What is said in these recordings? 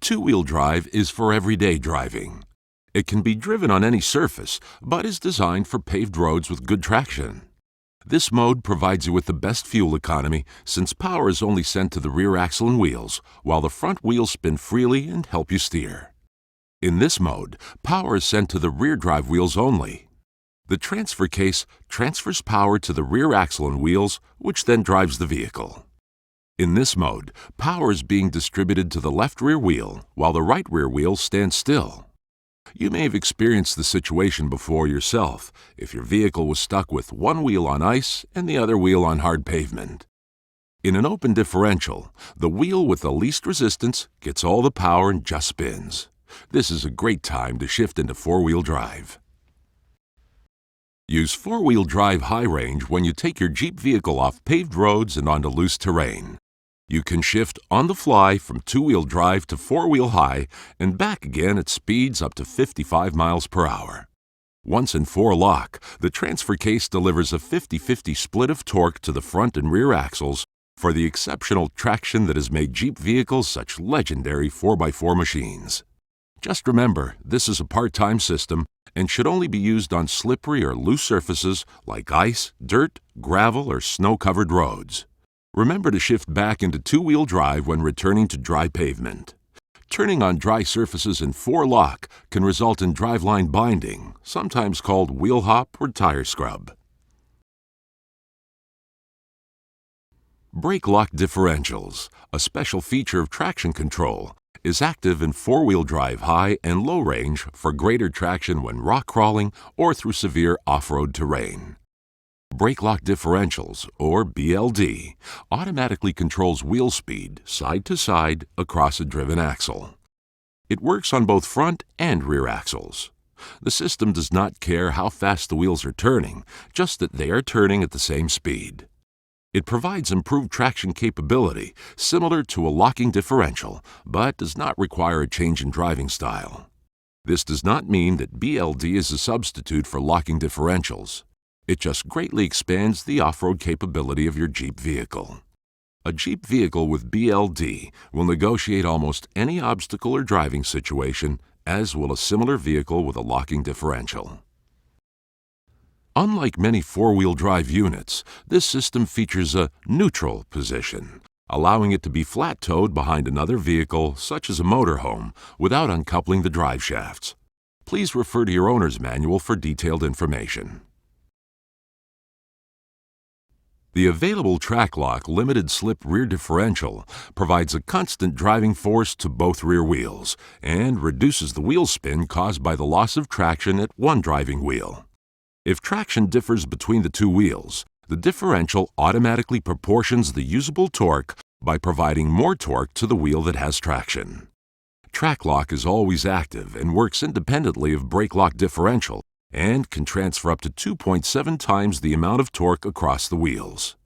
Two-wheel drive is for everyday driving. It can be driven on any surface, but is designed for paved roads with good traction. This mode provides you with the best fuel economy since power is only sent to the rear axle and wheels, while the front wheels spin freely and help you steer. In this mode, power is sent to the rear drive wheels only. The transfer case transfers power to the rear axle and wheels, which then drives the vehicle. In this mode, power is being distributed to the left rear wheel, while the right rear wheel stands still. You may have experienced the situation before yourself if your vehicle was stuck with one wheel on ice and the other wheel on hard pavement. In an open differential, the wheel with the least resistance gets all the power and just spins. This is a great time to shift into four-wheel drive. Use four-wheel drive high range when you take your Jeep vehicle off paved roads and onto loose terrain. You can shift on the fly from two-wheel drive to four-wheel high and back again at speeds up to 55 miles per hour. Once in four-lock, the transfer case delivers a 50-50 split of torque to the front and rear axles for the exceptional traction that has made Jeep vehicles such legendary 4x4 machines. Just remember, this is a part-time system and should only be used on slippery or loose surfaces like ice, dirt, gravel, or snow-covered roads. Remember to shift back into two-wheel drive when returning to dry pavement. Turning on dry surfaces in four-lock can result in driveline binding, sometimes called wheel hop or tire scrub. Brake lock differentials, a special feature of traction control, is active in four-wheel drive high and low range for greater traction when rock crawling or through severe off-road terrain. Brake lock differentials, or BLD, automatically controls wheel speed side to side across a driven axle. It works on both front and rear axles. The system does not care how fast the wheels are turning, just that they are turning at the same speed. It provides improved traction capability, similar to a locking differential, but does not require a change in driving style. This does not mean that BLD is a substitute for locking differentials. It just greatly expands the off-road capability of your Jeep vehicle. A Jeep vehicle with BLD will negotiate almost any obstacle or driving situation, as will a similar vehicle with a locking differential. Unlike many four-wheel drive units, this system features a neutral position, allowing it to be flat-towed behind another vehicle, such as a motorhome, without uncoupling the drive shafts. Please refer to your owner's manual for detailed information. The available TRAC-LOK limited slip rear differential provides a constant driving force to both rear wheels and reduces the wheel spin caused by the loss of traction at one driving wheel. If traction differs between the two wheels, the differential automatically proportions the usable torque by providing more torque to the wheel that has traction. TRAC-LOK is always active and works independently of brake lock differential and can transfer up to 2.7 times the amount of torque across the wheels.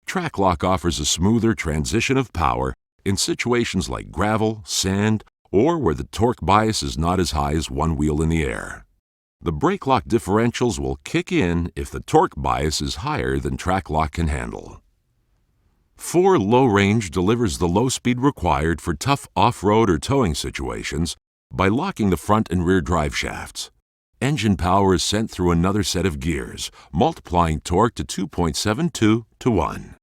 TRAC-LOK offers a smoother transition of power in situations like gravel, sand, or where the torque bias is not as high as one wheel in the air. The brake lock differentials will kick in if the torque bias is higher than TRAC-LOK can handle. 4 Low Range delivers the low speed required for tough off-road or towing situations by locking the front and rear drive shafts. Engine power is sent through another set of gears, multiplying torque to 2.72 to 1.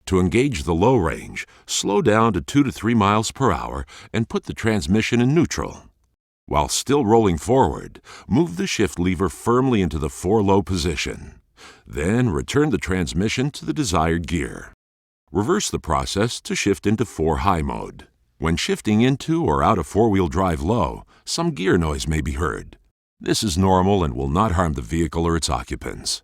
To engage the low range, slow down to 2 to 3 miles per hour and put the transmission in neutral. While still rolling forward, move the shift lever firmly into the 4 low position. Then return the transmission to the desired gear. Reverse the process to shift into 4 high mode. When shifting into or out of four-wheel drive low, some gear noise may be heard. This is normal and will not harm the vehicle or its occupants.